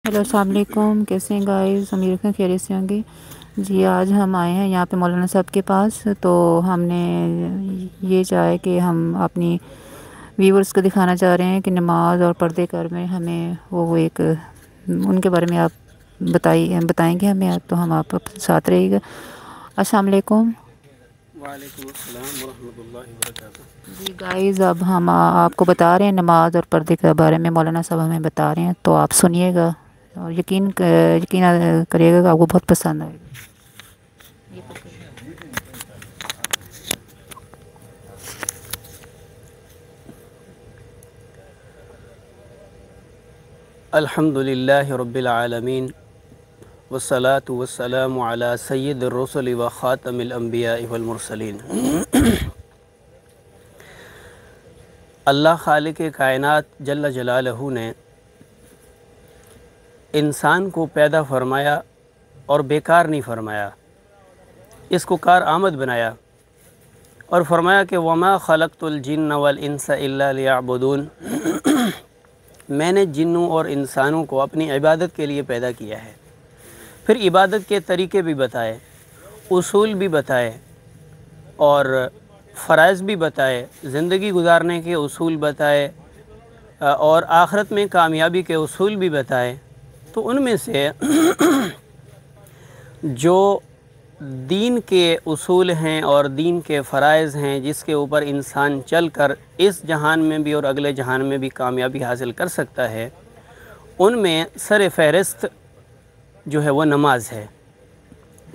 Hello السلام علیکم، کیسے ہیں گائز؟ امیر خان خیریت سے ہوں گے جی۔ آج ہم آئے ہیں یہاں پہ مولانا صاحب کے پاس، تو ہم نے یہ چاہے کہ ہم اپنی ویورز کو دکھانا چاہ رہے ہیں کہ نماز اور پردے کر میں ہمیں وہ ایک ان کے بارے میں آپ بتائیں گے ہمیں، تو ہم آپ ساتھ رہیے گا۔ السلام علیکم۔ وعلیکم السلام ورحمۃ اللہ وبرکاتہ۔ جی گائز، اب ہم آپ کو بتا رہے ہیں نماز اور پردے کے بارے میں، مولانا صاحب ہمیں بتا رہے ہیں، تو آپ سنیے گا اور یقین کریے گا کہ آپ کو بہت پسند آئے گا۔ الحمد للہ رب العالمین والصلاة والسلام علی سید الرسل و خاتم الانبیاء والمرسلین۔ اللہ خالق کائنات جل جلالہ نے انسان کو پیدا فرمایا اور بیکار نہیں فرمایا، اس کو کارآمد بنایا اور فرمایا کہ وما خلقت الجن والانس الا لیعبدون، میں نے جنوں اور انسانوں کو اپنی عبادت کے لیے پیدا کیا ہے۔ پھر عبادت کے طریقے بھی بتائے، اصول بھی بتائے اور فرائض بھی بتائے، زندگی گزارنے کے اصول بتائے اور آخرت میں کامیابی کے اصول بھی بتائے۔ تو ان میں سے جو دین کے اصول ہیں اور دین کے فرائض ہیں، جس کے اوپر انسان چل کر اس جہان میں بھی اور اگلے جہان میں بھی کامیابی حاصل کر سکتا ہے، ان میں سر فہرست جو ہے وہ نماز ہے۔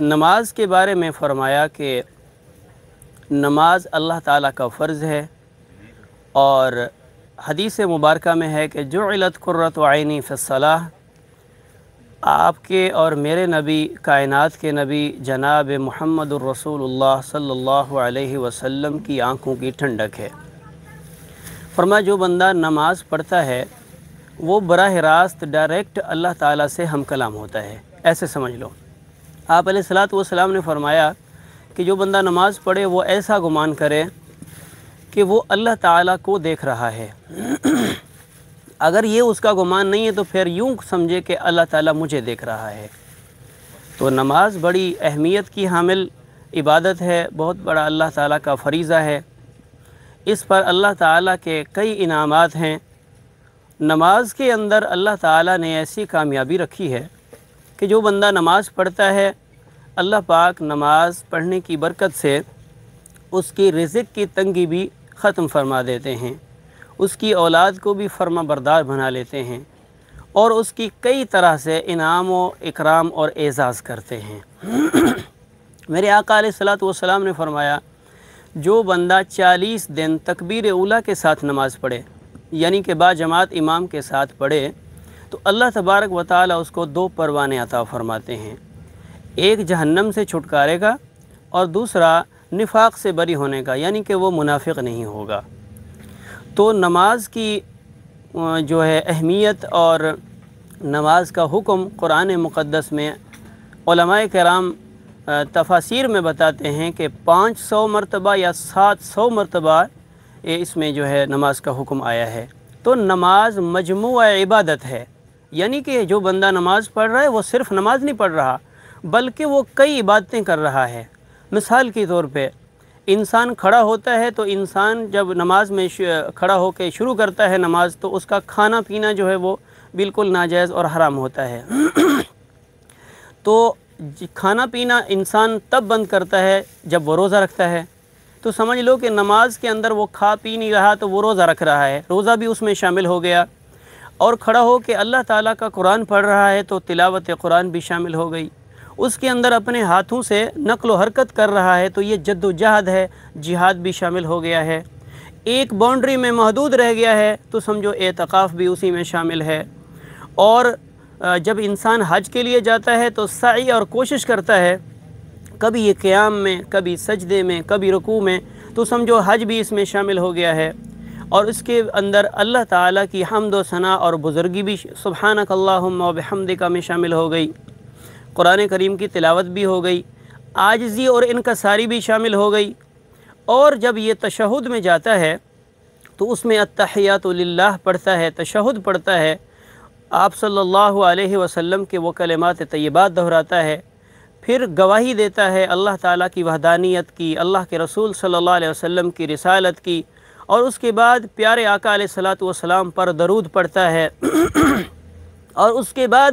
نماز کے بارے میں فرمایا کہ نماز اللہ تعالیٰ کا فرض ہے، اور حدیث مبارکہ میں ہے کہ جعلت قرۃ عینی فی الصلاۃ، آپ کے اور میرے نبی، کائنات کے نبی جناب محمد الرسول اللہ صلی اللہ علیہ وسلم کی آنکھوں کی ٹھنڈک ہے۔ فرمایا جو بندہ نماز پڑھتا ہے وہ براہ راست ڈائریکٹ اللہ تعالیٰ سے ہم کلام ہوتا ہے، ایسے سمجھ لو۔ آپ علیہ الصلاۃ والسلام نے فرمایا کہ جو بندہ نماز پڑھے وہ ایسا گمان کرے کہ وہ اللہ تعالیٰ کو دیکھ رہا ہے۔ اگر یہ اس کا گمان نہیں ہے تو پھر یوں سمجھے کہ اللہ تعالیٰ مجھے دیکھ رہا ہے۔ تو نماز بڑی اہمیت کی حامل عبادت ہے، بہت بڑا اللہ تعالیٰ کا فریضہ ہے، اس پر اللہ تعالیٰ کے کئی انعامات ہیں۔ نماز کے اندر اللہ تعالیٰ نے ایسی کامیابی رکھی ہے کہ جو بندہ نماز پڑھتا ہے، اللہ پاک نماز پڑھنے کی برکت سے اس کی رزق کی تنگی بھی ختم فرما دیتے ہیں، اس کی اولاد کو بھی فرما بردار بنا لیتے ہیں، اور اس کی کئی طرح سے انعام و اکرام اور اعزاز کرتے ہیں۔ میرے آقا علیہ الصلاۃ والسلام نے فرمایا جو بندہ 40 دن تکبیر اولیٰ کے ساتھ نماز پڑھے، یعنی کہ با جماعت امام کے ساتھ پڑھے، تو اللہ تبارک و تعالیٰ اس کو 2 پروانے عطا فرماتے ہیں، ایک جہنم سے چھٹکارے کا اور دوسرا نفاق سے بری ہونے کا، یعنی کہ وہ منافق نہیں ہوگا۔ تو نماز کی جو ہے اہمیت اور نماز کا حکم قرآن مقدس میں علماء کرام تفاسیر میں بتاتے ہیں کہ 500 مرتبہ یا 700 مرتبہ اس میں جو ہے نماز کا حکم آیا ہے۔ تو نماز مجموعہ عبادت ہے، یعنی کہ جو بندہ نماز پڑھ رہا ہے وہ صرف نماز نہیں پڑھ رہا بلکہ وہ کئی عبادتیں کر رہا ہے۔ مثال کے طور پہ انسان کھڑا ہوتا ہے تو انسان جب نماز میں کھڑا ہو کے شروع کرتا ہے نماز، تو اس کا کھانا پینا جو ہے وہ بالکل ناجائز اور حرام ہوتا ہے۔ تو کھانا پینا انسان تب بند کرتا ہے جب وہ روزہ رکھتا ہے، تو سمجھ لو کہ نماز کے اندر وہ کھا پی نہیں رہا تو وہ روزہ رکھ رہا ہے، روزہ بھی اس میں شامل ہو گیا، اور کھڑا ہو کے اللہ تعالیٰ کا قرآن پڑھ رہا ہے تو تلاوت قرآن بھی شامل ہو گئی، اس کے اندر اپنے ہاتھوں سے نقل و حرکت کر رہا ہے تو یہ جد و جہد ہے، جہاد بھی شامل ہو گیا ہے، ایک باؤنڈری میں محدود رہ گیا ہے تو سمجھو اعتکاف بھی اسی میں شامل ہے۔ اور جب انسان حج کے لیے جاتا ہے تو سعی اور کوشش کرتا ہے، کبھی یہ قیام میں، کبھی سجدے میں، کبھی رکوع میں، تو سمجھو حج بھی اس میں شامل ہو گیا ہے، اور اس کے اندر اللہ تعالیٰ کی حمد و ثنا اور بزرگی بھی سبحانک اللہم و بحمدک میں شامل ہو گئی، قرآن کریم کی تلاوت بھی ہو گئی، عاجزی اور انکساری بھی شامل ہو گئی، اور جب یہ تشہد میں جاتا ہے تو اس میں التحیات للہ پڑھتا ہے، تشہد پڑھتا ہے، آپ صلی اللہ علیہ وسلم کے وہ کلمات طیبات دہراتا ہے، پھر گواہی دیتا ہے اللہ تعالیٰ کی وحدانیت کی، اللہ کے رسول صلی اللہ علیہ وسلم کی رسالت کی، اور اس کے بعد پیارے آقا علیہ الصلاۃ والسلام پر درود پڑھتا ہے اور اس کے بعد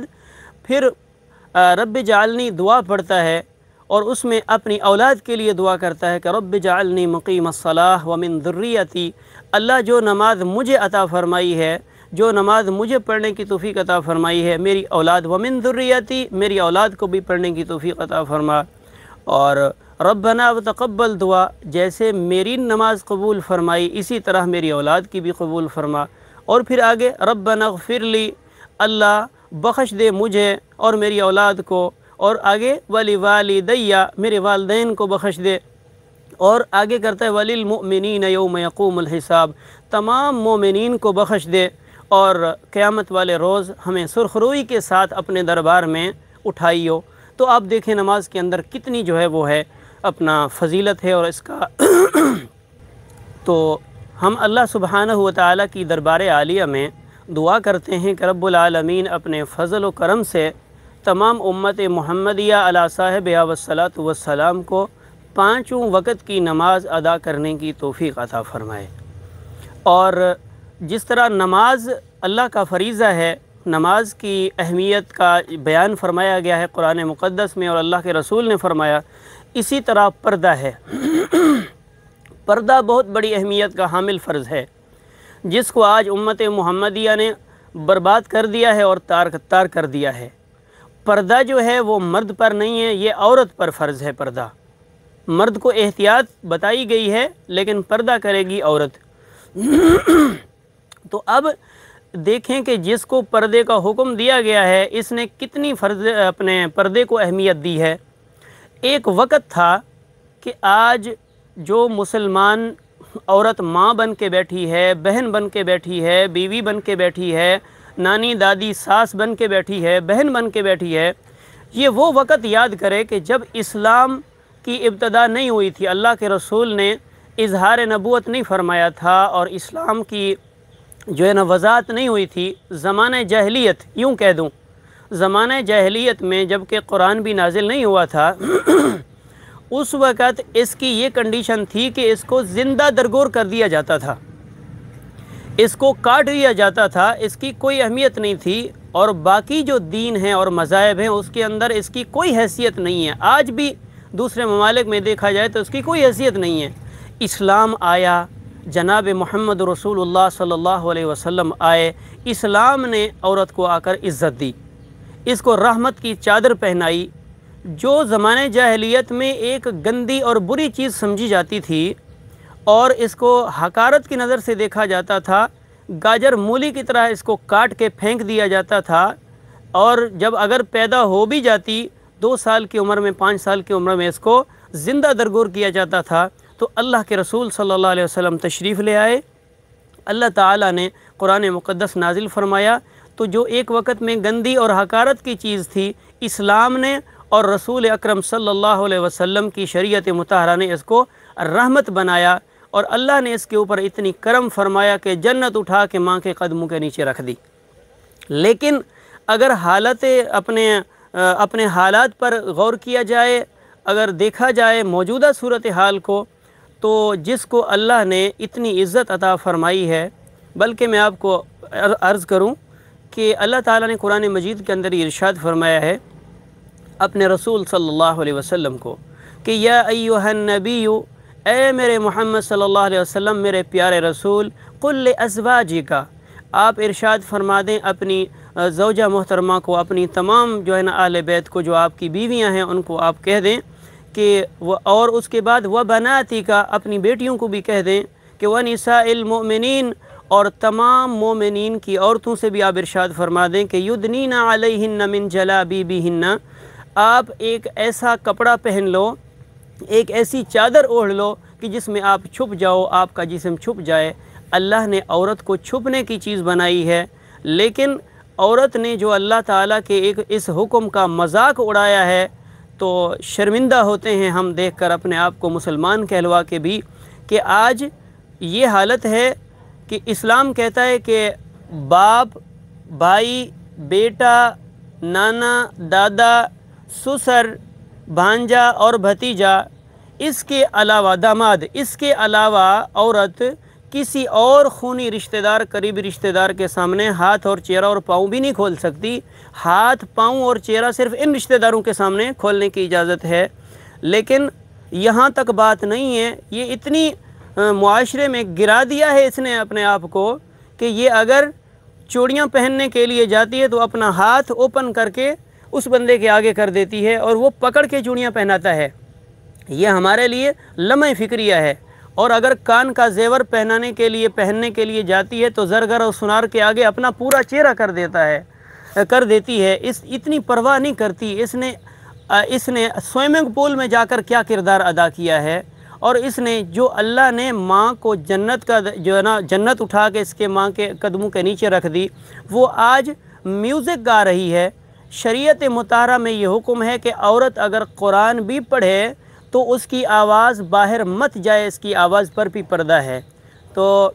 پھر رب جعلنی دعا پڑھتا ہے، اور اس میں اپنی اولاد کے لیے دعا کرتا ہے کہ رب جعلنی مقیم الصلاۃ ومن ذریتی، اللہ جو نماز مجھے عطا فرمائی ہے، جو نماز مجھے پڑھنے کی توفیق عطا فرمائی ہے، میری اولاد ومن ذریتی، میری اولاد کو بھی پڑھنے کی توفیق عطا فرما، اور ربنا وتقبل دعا، جیسے میری نماز قبول فرمائی اسی طرح میری اولاد کی بھی قبول فرما، اور پھر آگے ربنا اغفر لی، اللہ بخش دے مجھے اور میری اولاد کو، اور آگے ولی والدیہ، میرے والدین کو بخش دے، اور آگے کرتا ہے وللمؤمنین یوم یقوم الحساب، تمام مومنین کو بخش دے، اور قیامت والے روز ہمیں سرخروئی کے ساتھ اپنے دربار میں اٹھائیو۔ تو آپ دیکھیں نماز کے اندر کتنی جو ہے وہ ہے اپنا فضیلت ہے، اور اس کا تو ہم اللہ سبحانہ و تعالیٰ کی دربار عالیہ میں دعا کرتے ہیں کہ رب العالمین اپنے فضل و کرم سے تمام امت محمدیہ علی صاحبہ والصلاۃ والسلام کو پانچوں وقت کی نماز ادا کرنے کی توفیق عطا فرمائے۔ اور جس طرح نماز اللہ کا فریضہ ہے، نماز کی اہمیت کا بیان فرمایا گیا ہے قرآن مقدس میں اور اللہ کے رسول نے فرمایا، اسی طرح پردہ ہے۔ پردہ بہت بڑی اہمیت کا حامل فرض ہے، جس کو آج امت محمدیہ نے برباد کر دیا ہے اور تار کر دیا ہے۔ پردہ جو ہے وہ مرد پر نہیں ہے، یہ عورت پر فرض ہے۔ پردہ مرد کو احتیاط بتائی گئی ہے، لیکن پردہ کرے گی عورت۔ تو اب دیکھیں کہ جس کو پردے کا حکم دیا گیا ہے، اس نے کتنی اپنے پردے کو اہمیت دی ہے۔ ایک وقت تھا کہ آج جو مسلمان عورت ماں بن کے بیٹھی ہے، بہن بن کے بیٹھی ہے، بیوی بن کے بیٹھی ہے، نانی دادی ساس بن کے بیٹھی ہے، بہن بن کے بیٹھی ہے، یہ وہ وقت یاد کرے کہ جب اسلام کی ابتدا نہیں ہوئی تھی، اللہ کے رسول نے اظہار نبوت نہیں فرمایا تھا، اور اسلام کی جو ہے نا وضاحت نہیں ہوئی تھی۔ زمانہ جاہلیت، یوں کہہ دوں زمانہ جاہلیت میں جب کہ قرآن بھی نازل نہیں ہوا تھا، اس وقت اس کی یہ کنڈیشن تھی کہ اس کو زندہ درگور کر دیا جاتا تھا، اس کو کاٹ دیا جاتا تھا، اس کی کوئی اہمیت نہیں تھی، اور باقی جو دین ہیں اور مذاہب ہیں اس کے اندر اس کی کوئی حیثیت نہیں ہے۔ آج بھی دوسرے ممالک میں دیکھا جائے تو اس کی کوئی حیثیت نہیں ہے۔ اسلام آیا، جناب محمد رسول اللہ صلی اللہ علیہ وسلم آئے، اسلام نے عورت کو آ کر عزت دی، اس کو رحمت کی چادر پہنائی۔ جو زمانے جاہلیت میں ایک گندی اور بری چیز سمجھی جاتی تھی اور اس کو حقارت کی نظر سے دیکھا جاتا تھا، گاجر مولی کی طرح اس کو کاٹ کے پھینک دیا جاتا تھا، اور جب اگر پیدا ہو بھی جاتی 2 سال کی عمر میں، 5 سال کی عمر میں اس کو زندہ درگور کیا جاتا تھا، تو اللہ کے رسول صلی اللہ علیہ وسلم تشریف لے آئے، اللہ تعالیٰ نے قرآن مقدس نازل فرمایا، تو جو ایک وقت میں گندی اور حقارت کی چیز تھی، اسلام نے اور رسول اکرم صلی اللہ علیہ وسلم کی شریعت مطہرہ نے اس کو رحمت بنایا، اور اللہ نے اس کے اوپر اتنی کرم فرمایا کہ جنت اٹھا کے ماں کے قدموں کے نیچے رکھ دی۔ لیکن اگر اپنے حالات پر غور کیا جائے، اگر دیکھا جائے موجودہ صورتحال کو، تو جس کو اللہ نے اتنی عزت عطا فرمائی ہے، بلکہ میں آپ کو عرض کروں کہ اللہ تعالیٰ نے قرآن مجید کے اندر یہ ارشاد فرمایا ہے اپنے رسول صلی اللہ علیہ وسلم کو کہ یا ایھا النبی، اے میرے محمد صلی اللہ علیہ وسلم، میرے پیارے رسول، قل لازواجک، آپ ارشاد فرما دیں اپنی زوجہ محترمہ کو، اپنی تمام جو ہے نا اہل بیت کو، جو آپ کی بیویاں ہیں ان کو آپ کہہ دیں کہ اور اس کے بعد وبناتک، اپنی بیٹیوں کو بھی کہہ دیں کہ ونساء المؤمنین، اور تمام مومنین کی عورتوں سے بھی آپ ارشاد فرما دیں کہ یدنین علیہن من جلابیبہن، آپ ایک ایسا کپڑا پہن لو، ایک ایسی چادر اوڑھ لو کہ جس میں آپ چھپ جاؤ، آپ کا جسم چھپ جائے۔ اللہ نے عورت کو چھپنے کی چیز بنائی ہے، لیکن عورت نے جو اللہ تعالیٰ کے ایک اس حکم کا مذاق اڑایا ہے، تو شرمندہ ہوتے ہیں ہم دیکھ کر اپنے آپ کو مسلمان کہلوا کے بھی، کہ آج یہ حالت ہے کہ اسلام کہتا ہے کہ باپ، بھائی، بیٹا، نانا، دادا، سسر، بھانجا اور بھتیجا، اس کے علاوہ داماد، اس کے علاوہ عورت کسی اور خونی رشتہ دار، قریبی رشتہ دار کے سامنے ہاتھ اور چہرہ اور پاؤں بھی نہیں کھول سکتی۔ ہاتھ، پاؤں اور چہرہ صرف ان رشتہ داروں کے سامنے کھولنے کی اجازت ہے، لیکن یہاں تک بات نہیں ہے۔ یہ اتنی معاشرے میں گرا دیا ہے اس نے اپنے آپ کو کہ یہ اگر چوڑیاں پہننے کے لیے جاتی ہے تو اپنا ہاتھ اوپن کر کے اس بندے کے آگے کر دیتی ہے اور وہ پکڑ کے چوڑیاں پہناتا ہے۔ یہ ہمارے لیے لمحہ فکریہ ہے۔ اور اگر کان کا زیور پہننے کے لیے جاتی ہے تو زرگر اور سنار کے آگے اپنا پورا چہرہ کر دیتی ہے۔ اتنی پرواہ نہیں کرتی۔ اس نے سوئمنگ پول میں جا کر کیا کردار ادا کیا ہے، اور اس نے جو اللہ نے ماں کو جنت اٹھا کے اس کے ماں کے قدموں کے نیچے رکھ دی، وہ آج میوزک گا رہی ہے۔ شریعت مطہرہ میں یہ حکم ہے کہ عورت اگر قرآن بھی پڑھے تو اس کی آواز باہر مت جائے، اس کی آواز پر بھی پردہ ہے۔ تو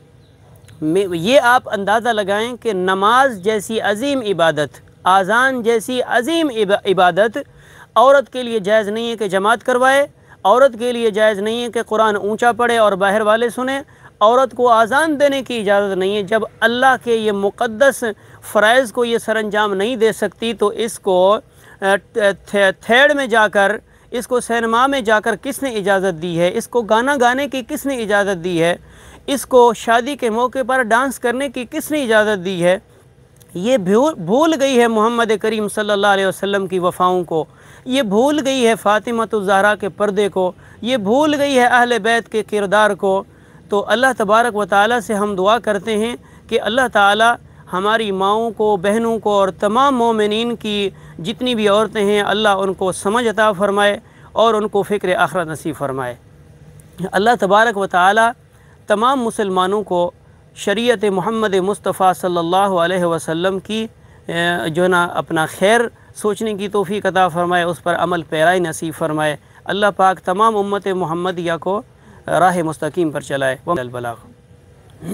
یہ آپ اندازہ لگائیں کہ نماز جیسی عظیم عبادت، اذان جیسی عظیم عبادت عورت کے لیے جائز نہیں ہے کہ جماعت کروائے، عورت کے لیے جائز نہیں ہے کہ قرآن اونچا پڑھے اور باہر والے سنیں، عورت کو اذان دینے کی اجازت نہیں ہے۔ جب اللہ کے یہ مقدس فرائض کو یہ سر انجام نہیں دے سکتی تو اس کو تھیڑ میں جا کر، اس کو سینما میں جا کر کس نے اجازت دی ہے؟ اس کو گانا گانے کی کس نے اجازت دی ہے؟ اس کو شادی کے موقع پر ڈانس کرنے کی کس نے اجازت دی ہے؟ یہ بھول گئی ہے محمد کریم صلی اللہ علیہ وسلم کی وفاؤں کو، یہ بھول گئی ہے فاطمہ الزہرا کے پردے کو، یہ بھول گئی ہے اہل بیت کے کردار کو۔ تو اللہ تبارک و تعالیٰ سے ہم دعا کرتے ہیں کہ اللہ تعالیٰ ہماری ماؤں کو، بہنوں کو اور تمام مومنین کی جتنی بھی عورتیں ہیں، اللہ ان کو سمجھ عطا فرمائے اور ان کو فکر آخرت نصیب فرمائے۔ اللہ تبارک و تعالیٰ تمام مسلمانوں کو شریعت محمد مصطفیٰ صلی اللہ علیہ وسلم کی اپنا خیر سوچنے کی توفیق عطا فرمائے، اس پر عمل پیرائی نصیب فرمائے۔ اللہ پاک تمام امت محمدیہ کو راہ مستقیم پر چلائے۔ البلاغ۔